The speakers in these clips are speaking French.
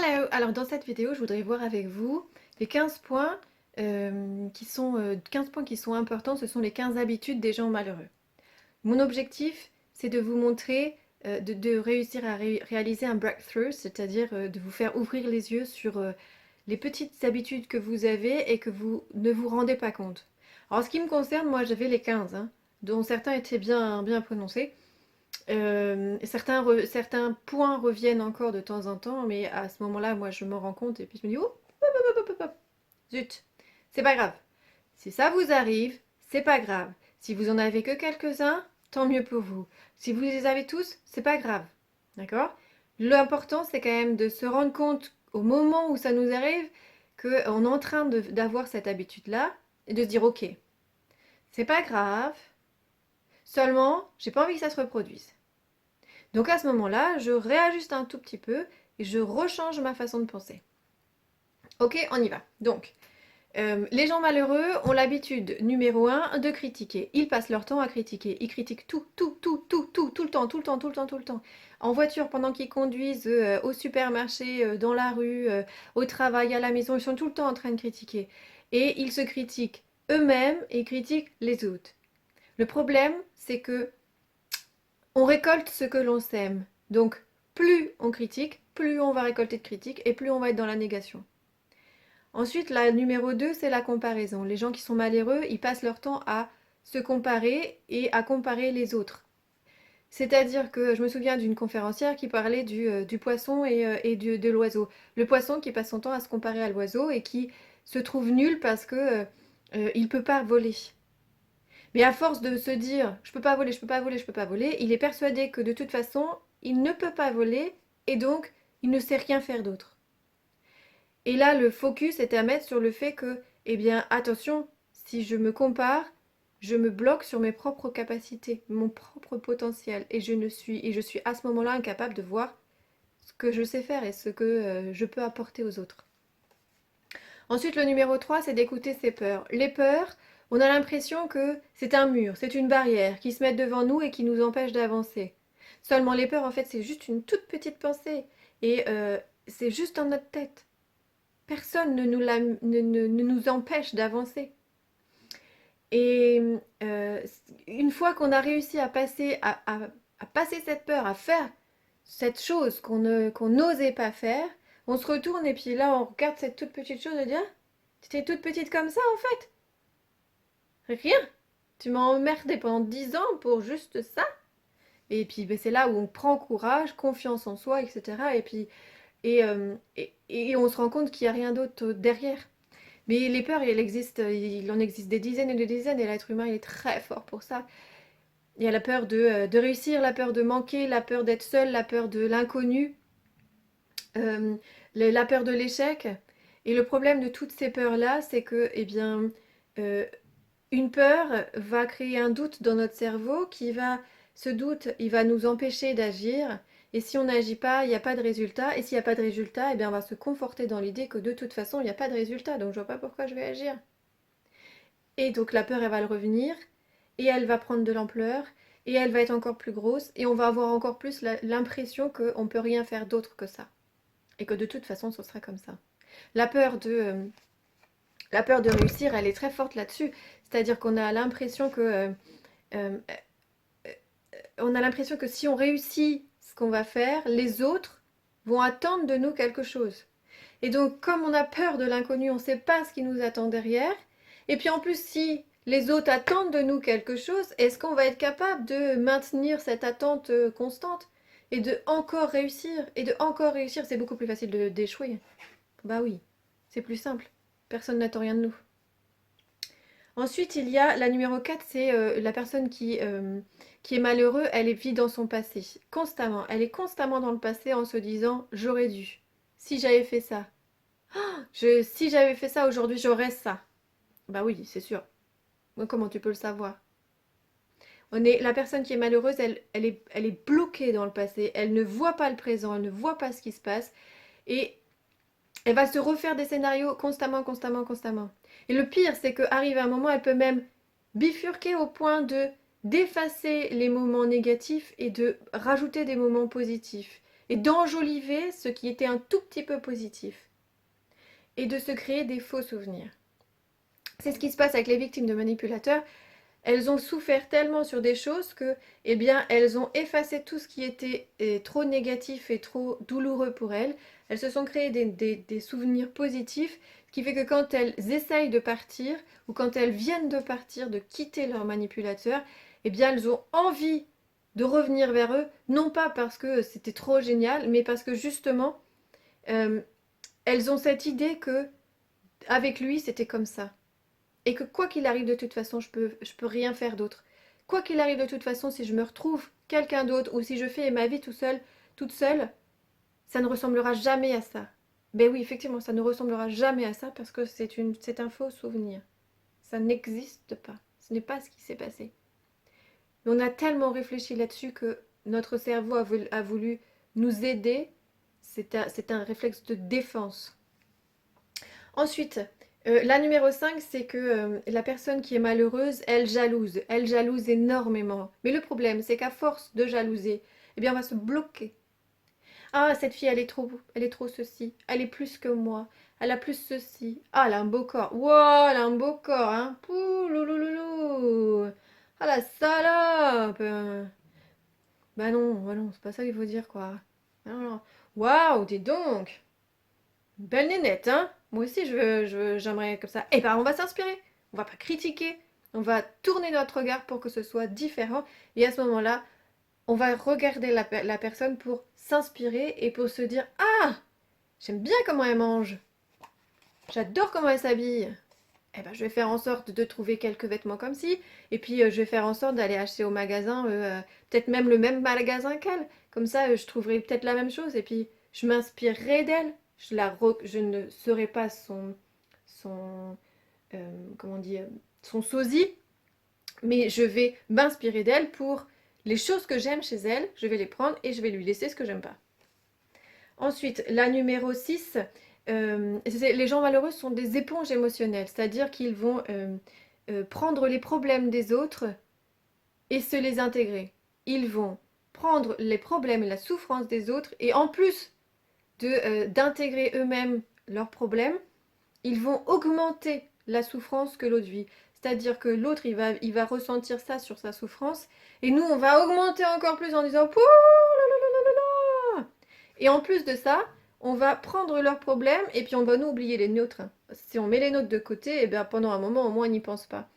Hello! Alors dans cette vidéo, je voudrais voir avec vous les 15 points, 15 points qui sont importants, ce sont les 15 habitudes des gens malheureux. Mon objectif, c'est de vous montrer, de réussir à réaliser un breakthrough, c'est-à-dire de vous faire ouvrir les yeux sur les petites habitudes que vous avez et que vous ne vous rendez pas compte. Alors, en ce qui me concerne, moi j'avais les 15, hein, dont certains étaient bien prononcés. Certains points reviennent encore de temps en temps, mais à ce moment-là, moi je me rends compte et puis je me dis, oh, hop, hop, hop, hop, hop. Zut, c'est pas grave. Si ça vous arrive, c'est pas grave. Si vous en avez que quelques-uns, tant mieux pour vous. Si vous les avez tous, c'est pas grave. D'accord? L'important, c'est quand même de se rendre compte au moment où ça nous arrive qu'on est en train d'avoir cette habitude-là et de se dire, ok, c'est pas grave, seulement, j'ai pas envie que ça se reproduise. Donc à ce moment-là, je réajuste un tout petit peu et je rechange ma façon de penser. Ok, on y va. Donc, les gens malheureux ont l'habitude, numéro un, de critiquer. Ils passent leur temps à critiquer. Ils critiquent tout le temps, tout le temps, tout le temps, tout le temps. En voiture, pendant qu'ils conduisent, au supermarché, dans la rue, au travail, à la maison, ils sont tout le temps en train de critiquer. Et ils se critiquent eux-mêmes et critiquent les autres. Le problème, c'est que on récolte ce que l'on sème. Donc, plus on critique, plus on va récolter de critiques et plus on va être dans la négation. Ensuite, la numéro 2, c'est la comparaison. Les gens qui sont malheureux, ils passent leur temps à se comparer et à comparer les autres. C'est-à-dire que je me souviens d'une conférencière qui parlait du poisson et de l'oiseau. Le poisson qui passe son temps à se comparer à l'oiseau et qui se trouve nul parce que il peut pas voler. Mais à force de se dire je peux pas voler, je peux pas voler, je peux pas voler, il est persuadé que de toute façon, il ne peut pas voler et donc il ne sait rien faire d'autre. Et là, le focus est à mettre sur le fait que, eh bien, attention, si je me compare, je me bloque sur mes propres capacités, mon propre potentiel et je suis à ce moment-là incapable de voir ce que je sais faire et ce que je peux apporter aux autres. Ensuite, le numéro 3, c'est d'écouter ses peurs. Les peurs, on a l'impression que c'est un mur, c'est une barrière qui se met devant nous et qui nous empêche d'avancer. Seulement les peurs, en fait, c'est juste une toute petite pensée. Et c'est juste dans notre tête. Personne ne nous empêche d'avancer. Et une fois qu'on a réussi à passer, à passer cette peur, à faire cette chose qu'on n'osait pas faire, on se retourne et puis là on regarde cette toute petite chose et dit ah, tu étais toute petite comme ça en fait. Rien. Tu m'as emmerdé pendant 10 ans pour juste ça. Et puis ben, c'est là où on prend courage, confiance en soi, etc. Et puis et on se rend compte qu'il n'y a rien d'autre derrière. Mais les peurs, il en existe des dizaines et des dizaines, et l'être humain il est très fort pour ça. Il y a la peur de réussir, la peur de manquer, la peur d'être seul, la peur de l'inconnu, euh, la peur de l'échec. Et le problème de toutes ces peurs-là, c'est que, eh bien, euh, une peur va créer un doute dans notre cerveau ce doute, il va nous empêcher d'agir. Et si on n'agit pas, il n'y a pas de résultat. Et s'il n'y a pas de résultat, eh bien, on va se conforter dans l'idée que de toute façon, il n'y a pas de résultat. Donc, je vois pas pourquoi je vais agir. Et donc, la peur, elle va le revenir. Et elle va prendre de l'ampleur. Et elle va être encore plus grosse. Et on va avoir encore plus l'impression qu'on ne peut rien faire d'autre que ça. Et que de toute façon, ce sera comme ça. La peur de, euh, la peur de réussir, elle est très forte là-dessus. C'est-à-dire qu'on a l'impression que euh, on a l'impression que si on réussit ce qu'on va faire, les autres vont attendre de nous quelque chose. Et donc, comme on a peur de l'inconnu, on ne sait pas ce qui nous attend derrière. Et puis en plus, si les autres attendent de nous quelque chose, est-ce qu'on va être capable de maintenir cette attente constante et de encore réussir? Et de encore réussir, c'est beaucoup plus facile d'échouer. Bah oui, c'est plus simple. Personne n'attend rien de nous. Ensuite, il y a la numéro 4, c'est la personne qui est malheureux, elle vit dans son passé, constamment. Elle est constamment dans le passé en se disant j'aurais dû. Si j'avais fait ça. Si j'avais fait ça aujourd'hui, j'aurais ça. Bah oui, c'est sûr. Comment tu peux le savoir? La personne qui est malheureuse, elle est bloquée dans le passé. Elle ne voit pas le présent, elle ne voit pas ce qui se passe. Et elle va se refaire des scénarios constamment, constamment, constamment. Et le pire, c'est qu'arrive un moment, elle peut même bifurquer au point de d'effacer les moments négatifs et de rajouter des moments positifs. et d'enjoliver ce qui était un tout petit peu positif et de se créer des faux souvenirs. C'est ce qui se passe avec les victimes de manipulateurs. Elles ont souffert tellement sur des choses que, eh bien, elles ont effacé tout ce qui était trop négatif et trop douloureux pour elles. Elles se sont créées des souvenirs positifs, ce qui fait que quand elles essayent de partir, ou quand elles viennent de partir, de quitter leur manipulateur, eh bien, elles ont envie de revenir vers eux, non pas parce que c'était trop génial, mais parce que justement, euh, elles ont cette idée que avec lui, c'était comme ça. Et que quoi qu'il arrive de toute façon, je peux rien faire d'autre. Quoi qu'il arrive de toute façon, si je me retrouve quelqu'un d'autre ou si je fais ma vie tout seul, toute seule, ça ne ressemblera jamais à ça. Ben oui, effectivement, ça ne ressemblera jamais à ça parce que c'est un faux souvenir. Ça n'existe pas. Ce n'est pas ce qui s'est passé. Mais on a tellement réfléchi là-dessus que notre cerveau a voulu nous aider. C'est un réflexe de défense. Ensuite, la numéro 5, c'est que la personne qui est malheureuse, elle jalouse énormément. Mais le problème, c'est qu'à force de jalouser, eh bien, on va se bloquer. Ah, cette fille, elle est trop ceci, elle est plus que moi, elle a plus ceci. Ah, elle a un beau corps. Wow, elle a un beau corps, hein. Poulouloulou. Ah, la salope. Bah non, c'est pas ça qu'il faut dire, quoi. Non, non. Waouh, dis donc. Belle nénette, hein? Moi aussi, j'aimerais comme ça. Eh ben, on va s'inspirer. On va pas critiquer. On va tourner notre regard pour que ce soit différent. Et à ce moment-là, on va regarder la personne pour s'inspirer et pour se dire: ah, j'aime bien comment elle mange. J'adore comment elle s'habille. Eh ben, je vais faire en sorte de trouver quelques vêtements comme ci. Et puis, je vais faire en sorte d'aller acheter au magasin, peut-être même le même magasin qu'elle. Comme ça, je trouverai peut-être la même chose. Et puis, je m'inspirerai d'elle. Je ne serai pas son comment on dit, son sosie, mais je vais m'inspirer d'elle pour les choses que j'aime chez elle. Je vais les prendre et je vais lui laisser ce que j'aime pas. Ensuite, la numéro 6, les gens malheureux sont des éponges émotionnelles, c'est-à-dire qu'ils vont prendre les problèmes des autres et se les intégrer. Ils vont prendre les problèmes et la souffrance des autres et en plus d'intégrer eux-mêmes leurs problèmes, ils vont augmenter la souffrance que l'autre vit. C'est-à-dire que l'autre, il va ressentir ça sur sa souffrance et nous, on va augmenter encore plus en disant pouh, et en plus de ça, on va prendre leurs problèmes et puis on va nous oublier les nôtres. Si on met les nôtres de côté, et bien pendant un moment, au moins, on n'y pense pas.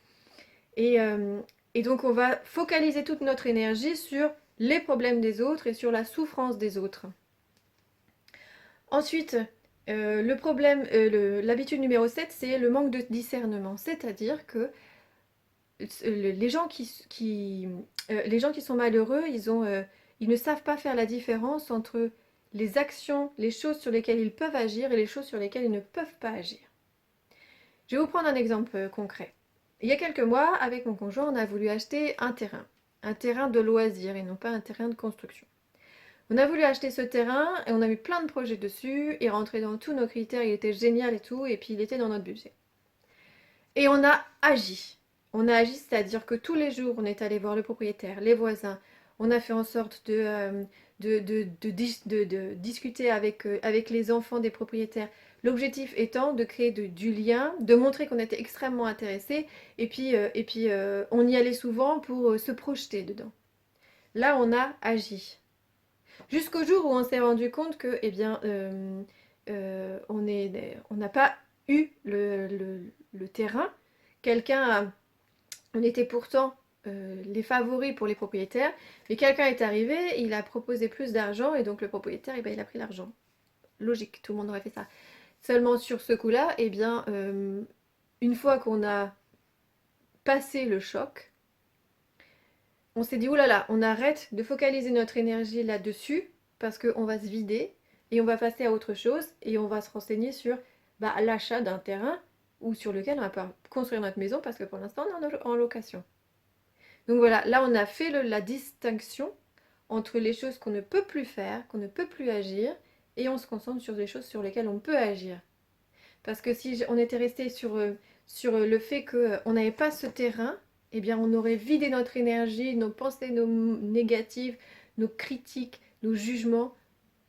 Et, euh, et donc, on va focaliser toute notre énergie sur les problèmes des autres et sur la souffrance des autres. Ensuite, l'habitude numéro 7, c'est le manque de discernement. C'est-à-dire que les gens les gens qui sont malheureux, ils ne savent pas faire la différence entre les actions, les choses sur lesquelles ils peuvent agir et les choses sur lesquelles ils ne peuvent pas agir. Je vais vous prendre un exemple concret. Il y a quelques mois, avec mon conjoint, on a voulu acheter un terrain de loisir et non pas un terrain de construction. On a voulu acheter ce terrain et on a eu plein de projets dessus, il rentrait dans tous nos critères, il était génial et tout, et puis il était dans notre budget. Et on a agi. On a agi, c'est-à-dire que tous les jours, on est allé voir le propriétaire, les voisins. On a fait en sorte de discuter avec les enfants des propriétaires. L'objectif étant de créer du lien, de montrer qu'on était extrêmement intéressés. Et puis, on y allait souvent pour se projeter dedans. Là, on a agi. Jusqu'au jour où on s'est rendu compte que, eh bien, on n'a pas eu le terrain. On était pourtant les favoris pour les propriétaires, mais quelqu'un est arrivé, il a proposé plus d'argent et donc le propriétaire, eh bien, il a pris l'argent. Logique, tout le monde aurait fait ça. Seulement sur ce coup-là, eh bien, une fois qu'on a passé le choc, on s'est dit, oh là là, on arrête de focaliser notre énergie là-dessus parce qu'on va se vider et on va passer à autre chose et on va se renseigner sur l'achat d'un terrain ou sur lequel on va pouvoir construire notre maison parce que pour l'instant on est en location. Donc voilà, là on a fait la distinction entre les choses qu'on ne peut plus faire, qu'on ne peut plus agir et on se concentre sur des choses sur lesquelles on peut agir. Parce que si on était resté sur le fait qu'on n'avait pas ce terrain, eh bien on aurait vidé notre énergie, nos pensées nos négatives, nos critiques, nos jugements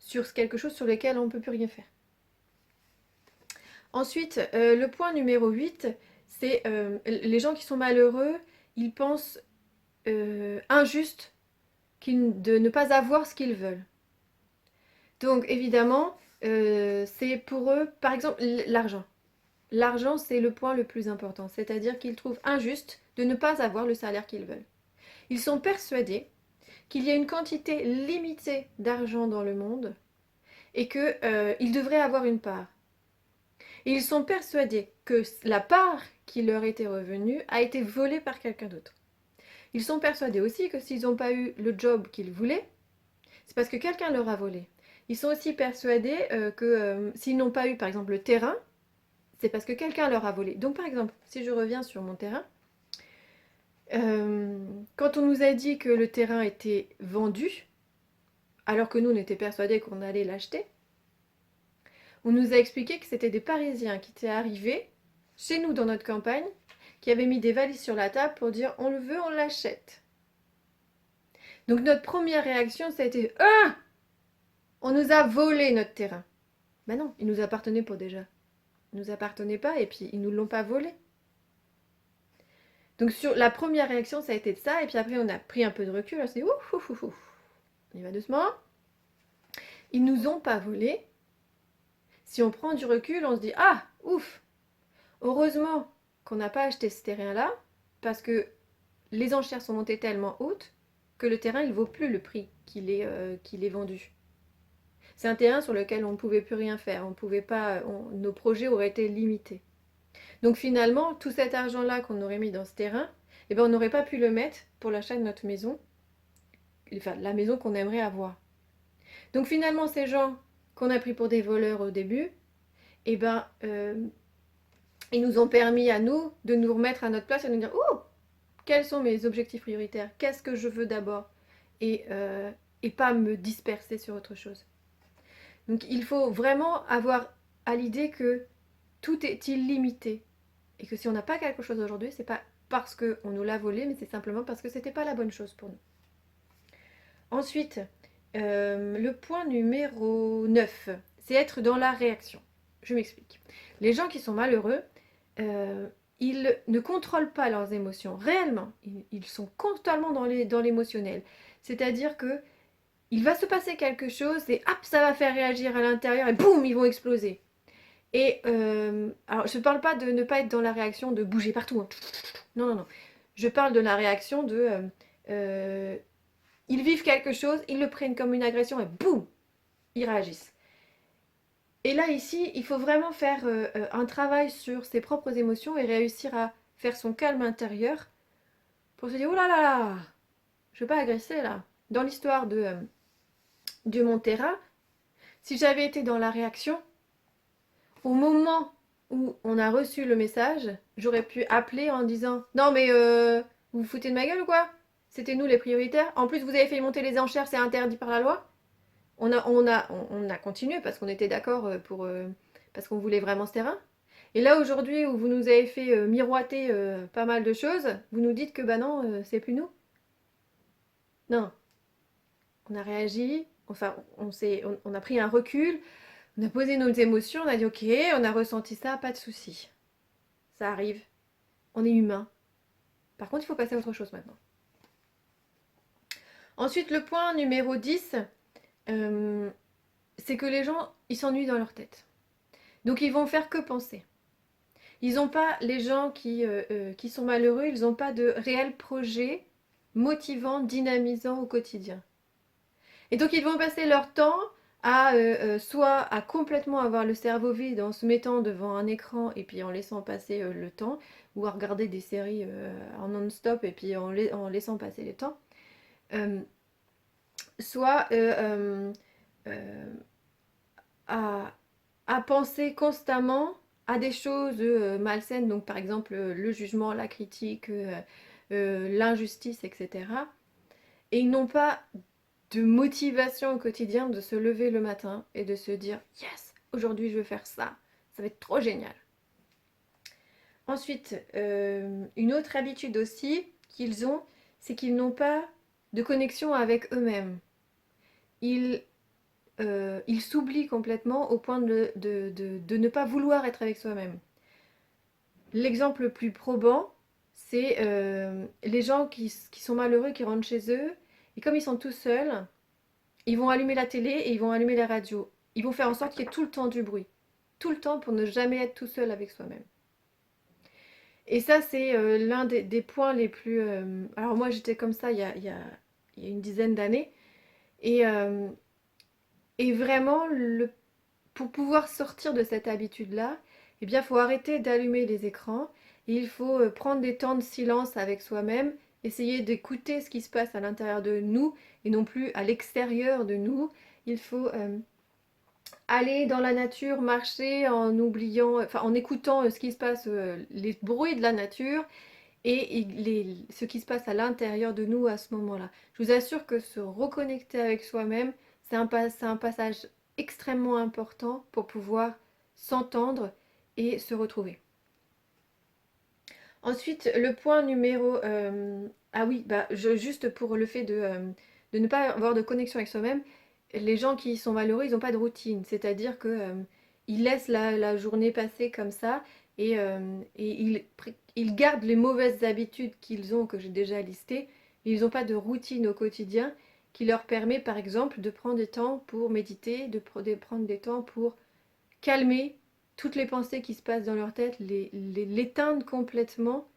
sur quelque chose sur lequel on ne peut plus rien faire. Ensuite, le point numéro 8, c'est les gens qui sont malheureux, ils pensent injuste de ne pas avoir ce qu'ils veulent. Donc évidemment, c'est pour eux, par exemple, l'argent. L'argent, c'est le point le plus important, c'est-à-dire qu'ils trouvent injuste de ne pas avoir le salaire qu'ils veulent. Ils sont persuadés qu'il y a une quantité limitée d'argent dans le monde et qu'ils devraient avoir une part. Et ils sont persuadés que la part qui leur était revenue a été volée par quelqu'un d'autre. Ils sont persuadés aussi que s'ils n'ont pas eu le job qu'ils voulaient, c'est parce que quelqu'un leur a volé. Ils sont aussi persuadés que s'ils n'ont pas eu, par exemple, le terrain, c'est parce que quelqu'un leur a volé. Donc, par exemple, si je reviens sur mon terrain, quand on nous a dit que le terrain était vendu, alors que nous, on était persuadés qu'on allait l'acheter, on nous a expliqué que c'était des Parisiens qui étaient arrivés chez nous dans notre campagne, qui avaient mis des valises sur la table pour dire on le veut, on l'achète. Donc notre première réaction, ça a été ah, on nous a volé notre terrain. Ben non, il nous appartenait pas déjà. Il nous appartenait pas et puis ils nous l'ont pas volé. Donc sur la première réaction, ça a été de ça et puis après on a pris un peu de recul, on s'est dit ouf ouf ouf ouf. On y va doucement. Ils nous ont pas volé. Si on prend du recul, on se dit ah ouf. Heureusement qu'on n'a pas acheté ce terrain-là parce que les enchères sont montées tellement hautes que le terrain il vaut plus le prix qu'il est vendu. C'est un terrain sur lequel on ne pouvait plus rien faire, on pouvait pas, nos projets auraient été limités. Donc finalement, tout cet argent-là qu'on aurait mis dans ce terrain, eh ben, on n'aurait pas pu le mettre pour l'achat de notre maison, enfin la maison qu'on aimerait avoir. Donc finalement, ces gens qu'on a pris pour des voleurs au début, eh ben, ils nous ont permis à nous de nous remettre à notre place et de nous dire « Oh, quels sont mes objectifs prioritaires? Qu'est-ce que je veux d'abord ?» et pas me disperser sur autre chose. Donc il faut vraiment avoir à l'idée que tout est illimité. Et que si on n'a pas quelque chose aujourd'hui, c'est pas parce qu'on nous l'a volé, mais c'est simplement parce que c'était pas la bonne chose pour nous. Ensuite, le point numéro 9, c'est être dans la réaction. Je m'explique. Les gens qui sont malheureux, ils ne contrôlent pas leurs émotions réellement. Ils sont constamment dans l'émotionnel. C'est-à-dire que il va se passer quelque chose et hop, ça va faire réagir à l'intérieur et boum, ils vont exploser. Et alors, je ne parle pas de ne pas être dans la réaction de bouger partout. Hein. Non, non, non. Je parle de la réaction de... ils vivent quelque chose, ils le prennent comme une agression et boum, ils réagissent. Et là, ici, il faut vraiment faire un travail sur ses propres émotions et réussir à faire son calme intérieur pour se dire, oh là là là, je ne veux pas agresser là. Dans l'histoire de mon terrain, si j'avais été dans la réaction, au moment où on a reçu le message, j'aurais pu appeler en disant « Non mais vous vous foutez de ma gueule ou quoi? C'était nous les prioritaires. En plus vous avez fait monter les enchères, c'est interdit par la loi. » On a continué parce qu'on était d'accord parce qu'on voulait vraiment ce terrain. Et là aujourd'hui où vous nous avez fait miroiter pas mal de choses, vous nous dites que bah non, c'est plus nous. Non. On a réagi, enfin on a pris un recul. On a posé nos émotions, on a dit ok, on a ressenti ça, pas de souci. Ça arrive. On est humain. Par contre, il faut passer à autre chose maintenant. Ensuite, le point numéro 10, c'est que les gens, ils s'ennuient dans leur tête. Donc, ils vont faire que penser. Ils n'ont pas, les gens qui sont malheureux, ils n'ont pas de réel projet motivant, dynamisant au quotidien. Et donc, ils vont passer leur temps soit à complètement avoir le cerveau vide en se mettant devant un écran et puis en laissant passer le temps, ou à regarder des séries en non-stop et puis en laissant passer le temps, soit à penser constamment à des choses malsaines, donc par exemple le jugement, la critique, l'injustice, etc. Et ils n'ont pas de motivation au quotidien de se lever le matin et de se dire « Yes, aujourd'hui je vais faire ça, ça va être trop génial ». Ensuite, une autre habitude aussi qu'ils ont, c'est qu'ils n'ont pas de connexion avec eux-mêmes. Ils il s'oublie complètement au point de ne pas vouloir être avec soi-même. L'exemple le plus probant, c'est les gens qui sont malheureux, qui rentrent chez eux, et comme ils sont tout seuls, ils vont allumer la télé et ils vont allumer la radio. Ils vont faire en sorte qu'il y ait tout le temps du bruit. Tout le temps pour ne jamais être tout seul avec soi-même. Et ça, c'est l'un des points les plus... Alors moi, j'étais comme ça il y a une dizaine d'années. Et, et vraiment, pour pouvoir sortir de cette habitude-là, eh bien, il faut arrêter d'allumer les écrans. Et il faut prendre des temps de silence avec soi-même, essayer d'écouter ce qui se passe à l'intérieur de nous et non plus à l'extérieur de nous. Il faut aller dans la nature, marcher en oubliant, enfin en écoutant ce qui se passe, les bruits de la nature et ce qui se passe à l'intérieur de nous à ce moment-là. Je vous assure que se reconnecter avec soi-même, c'est un passage extrêmement important pour pouvoir s'entendre et se retrouver. Ensuite, le point numéro... ah oui, juste pour le fait de ne pas avoir de connexion avec soi-même, les gens qui sont malheureux, ils n'ont pas de routine. C'est-à-dire que ils laissent la journée passer comme ça et ils gardent les mauvaises habitudes qu'ils ont, que j'ai déjà listées. Ils n'ont pas de routine au quotidien qui leur permet, par exemple, de prendre des temps pour méditer, de prendre des temps pour calmer toutes les pensées qui se passent dans leur tête, l'éteindre complètement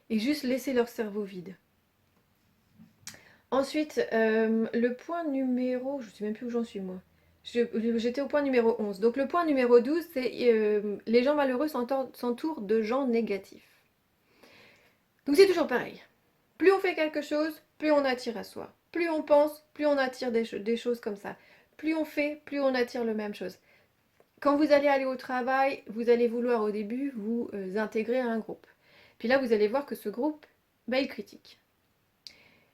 et juste laisser leur cerveau vide. Ensuite, le point numéro... Je ne sais même plus où j'en suis moi. J'étais au point numéro 11. Donc le point numéro 12, c'est les gens malheureux s'entourent de gens négatifs. Donc c'est toujours pareil. Plus on fait quelque chose, plus on attire à soi. Plus on pense, plus on attire des choses comme ça. Plus on fait, plus on attire la même chose. Quand vous allez aller au travail, vous allez vouloir au début vous intégrer à un groupe. Puis là, vous allez voir que ce groupe, il critique.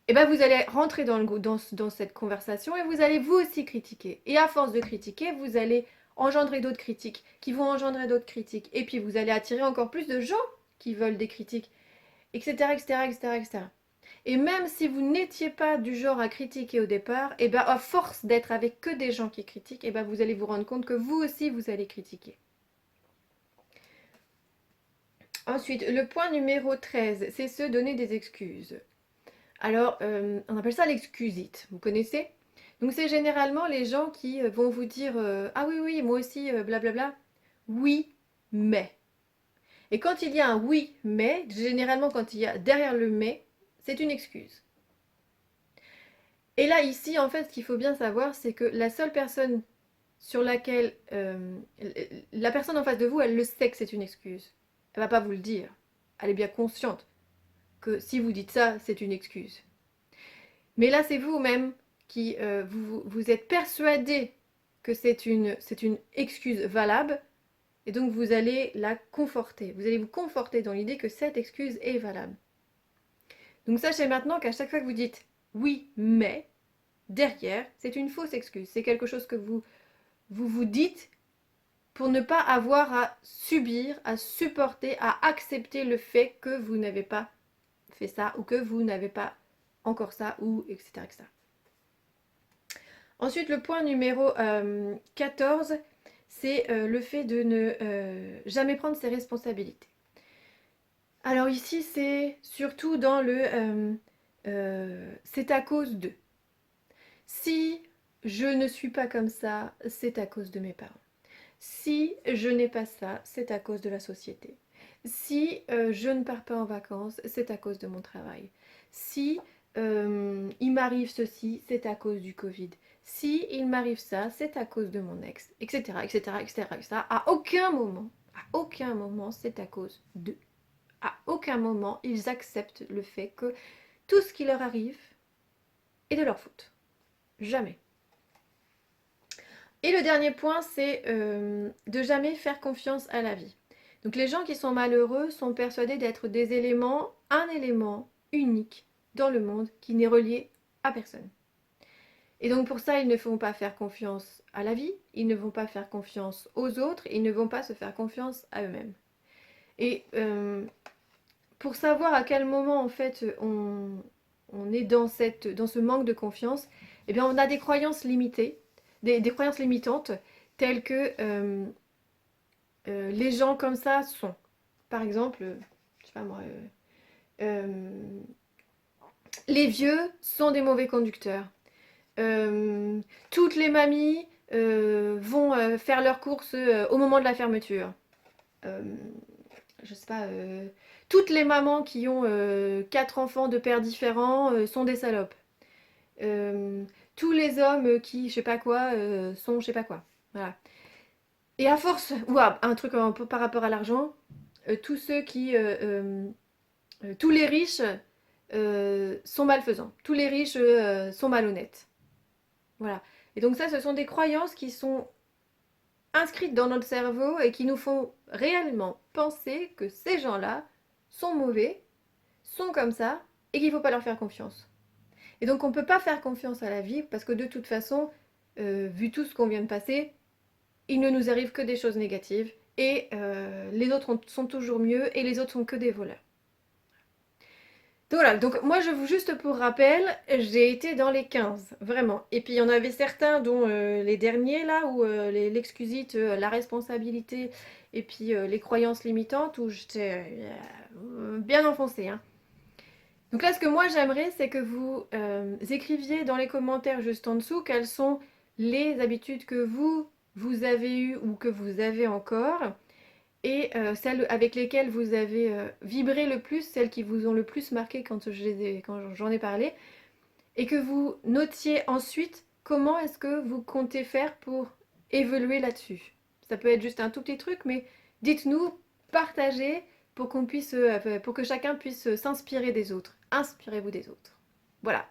Et vous allez rentrer dans cette conversation et vous allez vous aussi critiquer. Et à force de critiquer, vous allez engendrer d'autres critiques qui vont engendrer d'autres critiques. Et puis vous allez attirer encore plus de gens qui veulent des critiques, etc., etc., etc., etc. Et même si vous n'étiez pas du genre à critiquer au départ, à force d'être avec que des gens qui critiquent, vous allez vous rendre compte que vous aussi, vous allez critiquer. Ensuite, le point numéro 13, c'est se donner des excuses. Alors, on appelle ça l'excusite, vous connaissez? Donc c'est généralement les gens qui vont vous dire ah oui, oui, moi aussi, blablabla. Oui, mais. Et quand il y a un oui, mais, généralement quand il y a derrière le mais, c'est une excuse. Et là, ici, en fait, ce qu'il faut bien savoir, c'est que la seule personne sur laquelle... la personne en face de vous, elle le sait que c'est une excuse. Elle va pas vous le dire. Elle est bien consciente que si vous dites ça, c'est une excuse. Mais là, c'est vous-même qui vous êtes persuadé que c'est une excuse valable, et donc vous allez la conforter. Vous allez vous conforter dans l'idée que cette excuse est valable. Donc sachez maintenant qu'à chaque fois que vous dites oui, mais, derrière, c'est une fausse excuse. C'est quelque chose que vous dites pour ne pas avoir à subir, à supporter, à accepter le fait que vous n'avez pas fait ça, ou que vous n'avez pas encore ça, ou etc. etc. Ensuite, le point numéro 14, c'est le fait de ne jamais prendre ses responsabilités. Alors ici, c'est surtout dans le c'est à cause de. Si je ne suis pas comme ça, c'est à cause de mes parents. Si je n'ai pas ça, c'est à cause de la société. Si je ne pars pas en vacances, c'est à cause de mon travail. Si il m'arrive ceci, c'est à cause du Covid. Si il m'arrive ça, c'est à cause de mon ex, etc., etc., etc., etc. À aucun moment, c'est à cause d'eux. À aucun moment, ils acceptent le fait que tout ce qui leur arrive est de leur faute. Jamais. Et le dernier point, c'est de jamais faire confiance à la vie. Donc les gens qui sont malheureux sont persuadés d'être des éléments, un élément unique dans le monde qui n'est relié à personne. Et donc pour ça, ils ne vont pas faire confiance à la vie, ils ne vont pas faire confiance aux autres, ils ne vont pas se faire confiance à eux-mêmes. Et pour savoir à quel moment en fait on est dans ce manque de confiance, eh bien on a des croyances limitées. des croyances limitantes telles que les gens comme ça sont. Par exemple, je sais pas moi, euh, les vieux sont des mauvais conducteurs. Euh, Toutes les mamies vont faire leurs courses au moment de la fermeture. Euh, je sais pas, toutes les mamans qui ont 4 enfants de pères différents sont des salopes. Euh, Tous les hommes qui, je sais pas quoi, sont je sais pas quoi. Voilà. Et à force, ou un truc un peu par rapport à l'argent, tous ceux qui, tous les riches sont malfaisants. Tous les riches sont malhonnêtes. Voilà. Et donc ça, ce sont des croyances qui sont inscrites dans notre cerveau et qui nous font réellement penser que ces gens-là sont mauvais, sont comme ça, et qu'il ne faut pas leur faire confiance. Et donc on ne peut pas faire confiance à la vie parce que de toute façon, vu tout ce qu'on vient de passer, il ne nous arrive que des choses négatives et les autres sont toujours mieux et les autres sont que des voleurs. Donc voilà, donc moi je vous juste pour rappel, j'ai été dans les 15, vraiment. Et puis il y en avait certains, dont les derniers là, où l'excusite, la responsabilité et puis les croyances limitantes, où j'étais bien enfoncée. Hein. Donc là, ce que moi j'aimerais, c'est que vous écriviez dans les commentaires juste en dessous quelles sont les habitudes que vous avez eues ou que vous avez encore et celles avec lesquelles vous avez vibré le plus, celles qui vous ont le plus marqué quand j'en ai parlé, et que vous notiez ensuite comment est-ce que vous comptez faire pour évoluer là-dessus. Ça peut être juste un tout petit truc, mais dites-nous, partagez pour qu'on puisse, pour que chacun puisse s'inspirer des autres. Inspirez-vous des autres. Voilà.